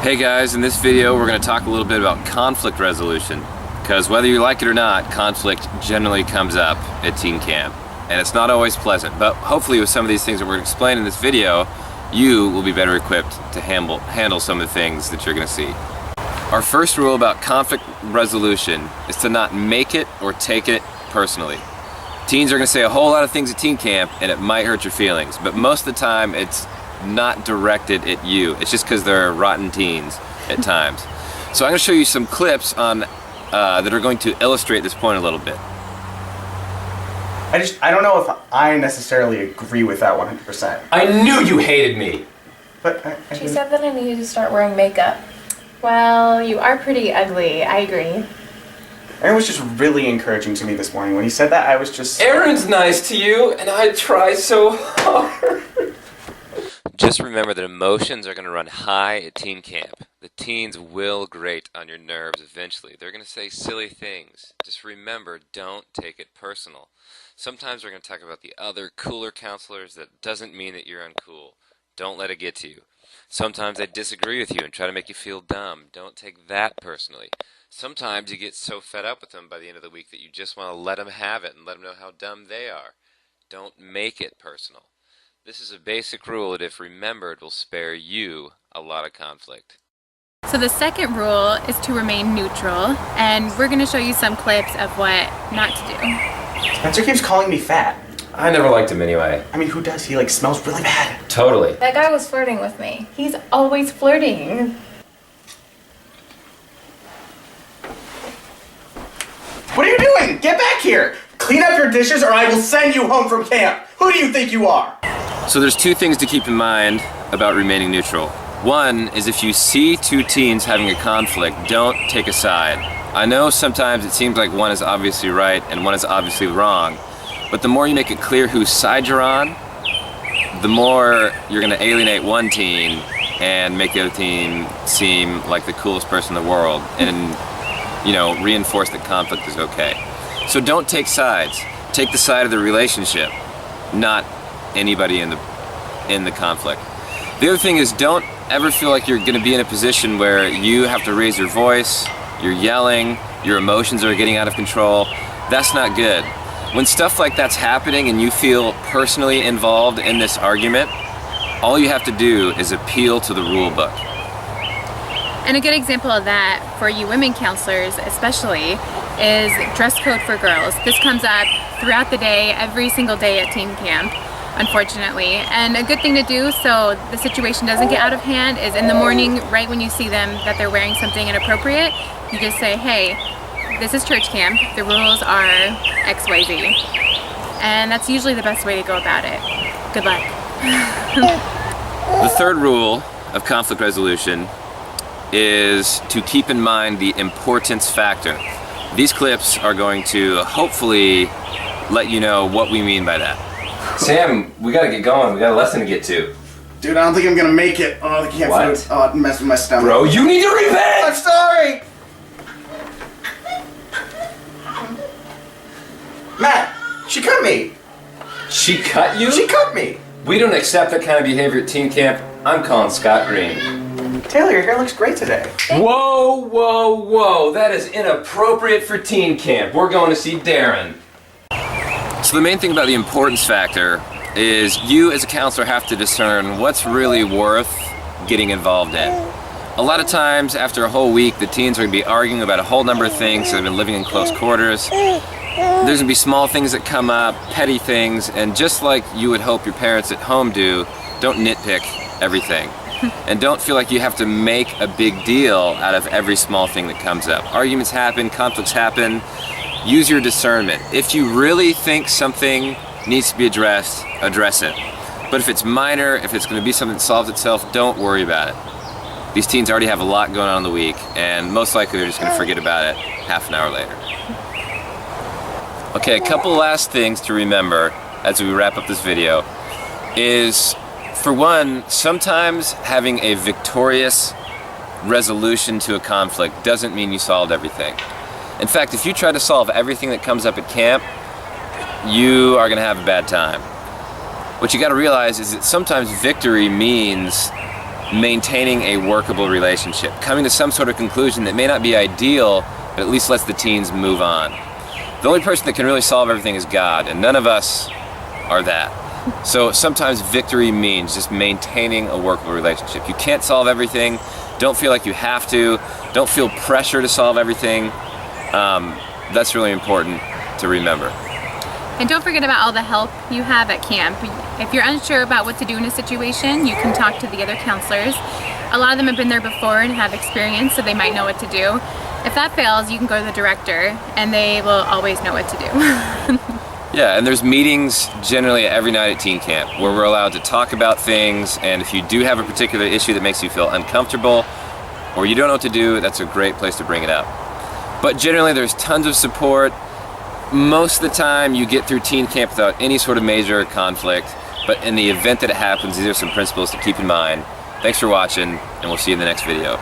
Hey guys, in this video we're going to talk a little bit about conflict resolution, because whether you like it or not, conflict generally comes up at teen camp, and it's not always pleasant. But hopefully with some of these things that we're going to explain in this video, you will be better equipped to handle some of the things that you're going to see. Our first rule about conflict resolution is to not make it or take it personally. Teens are going to say a whole lot of things at teen camp and it might hurt your feelings, but most of the time it's not directed at you. It's just because they're rotten teens at times. So I'm going to show you some clips on that are going to illustrate this point a little bit. I don't know if I necessarily agree with that 100%. I knew you hated me! But She said that I needed to start wearing makeup. Well, you are pretty ugly. I agree. Aaron was just really encouraging to me this morning. When he said that, I was just... Aaron's nice to you, and I try so hard. Just remember that emotions are going to run high at teen camp. The teens will grate on your nerves eventually. They're going to say silly things. Just remember, don't take it personal. Sometimes we're going to talk about the other cooler counselors. That doesn't mean that you're uncool. Don't let it get to you. Sometimes they disagree with you and try to make you feel dumb. Don't take that personally. Sometimes you get so fed up with them by the end of the week that you just want to let them have it and let them know how dumb they are. Don't make it personal. This is a basic rule that, if remembered, will spare you a lot of conflict. So the second rule is to remain neutral, and we're going to show you some clips of what not to do. Spencer keeps calling me fat. I never liked him anyway. I mean, who does? He smells really bad. Totally. That guy was flirting with me. He's always flirting. What are you doing? Get back here! Clean up your dishes or I will send you home from camp! Who do you think you are? So there's two things to keep in mind about remaining neutral. One is, if you see two teens having a conflict, don't take a side. I know sometimes it seems like one is obviously right and one is obviously wrong, but the more you make it clear whose side you're on, the more you're going to alienate one teen and make the other teen seem like the coolest person in the world, and reinforce that conflict is okay. So don't take sides. Take the side of the relationship, not anybody in the conflict. The other thing is, don't ever feel like you're going to be in a position where you have to raise your voice, you're yelling, your emotions are getting out of control. That's not good. When stuff like that's happening and you feel personally involved in this argument, all you have to do is appeal to the rule book. And a good example of that for you women counselors especially is dress code for girls. This comes up throughout the day, every single day at teen camp, unfortunately. And a good thing to do so the situation doesn't get out of hand is, in the morning, right when you see them that they're wearing something inappropriate, you just say, hey, this is church camp, the rules are XYZ. And that's usually the best way to go about it. Good luck. The third rule of conflict resolution is to keep in mind the importance factor. These clips are going to hopefully let you know what we mean by that. Sam, we gotta get going. We got a lesson to get to. Dude, I don't think I'm gonna make it. Oh, I can't What? food. Oh, it messed with my stomach. Bro, you need to repent! I'm sorry! Matt, she cut me. She cut you? She cut me. We don't accept that kind of behavior at teen camp. I'm calling Scott Green. Taylor, your hair looks great today. Whoa, whoa, whoa. That is inappropriate for teen camp. We're going to see Darren. So the main thing about the importance factor is you as a counselor have to discern what's really worth getting involved in. A lot of times after a whole week, the teens are going to be arguing about a whole number of things that have been living in close quarters. There's going to be small things that come up, petty things, and just like you would hope your parents at home do, don't nitpick everything. And don't feel like you have to make a big deal out of every small thing that comes up. Arguments happen, conflicts happen. Use your discernment. If you really think something needs to be addressed, address it. But if it's minor, if it's going to be something that solves itself, don't worry about it. These teens already have a lot going on in the week, and most likely they're just going to forget about it half an hour later. Okay, a couple last things to remember as we wrap up this video is, for one, sometimes having a victorious resolution to a conflict doesn't mean you solved everything. In fact, if you try to solve everything that comes up at camp, you are going to have a bad time. What you got to realize is that sometimes victory means maintaining a workable relationship, coming to some sort of conclusion that may not be ideal, but at least lets the teens move on. The only person that can really solve everything is God, and none of us are that. So sometimes victory means just maintaining a workable relationship. You can't solve everything. Don't feel like you have to. Don't feel pressure to solve everything. That's really important to remember. And don't forget about all the help you have at camp. If you're unsure about what to do in a situation, you can talk to the other counselors. A lot of them have been there before and have experience, so they might know what to do. If that fails, you can go to the director, and they will always know what to do. Yeah, and there's meetings generally every night at teen camp where we're allowed to talk about things, and if you do have a particular issue that makes you feel uncomfortable or you don't know what to do, that's a great place to bring it up. But generally there's tons of support. Most of the time you get through teen camp without any sort of major conflict, but in the event that it happens, these are some principles to keep in mind. Thanks for watching, and we'll see you in the next video.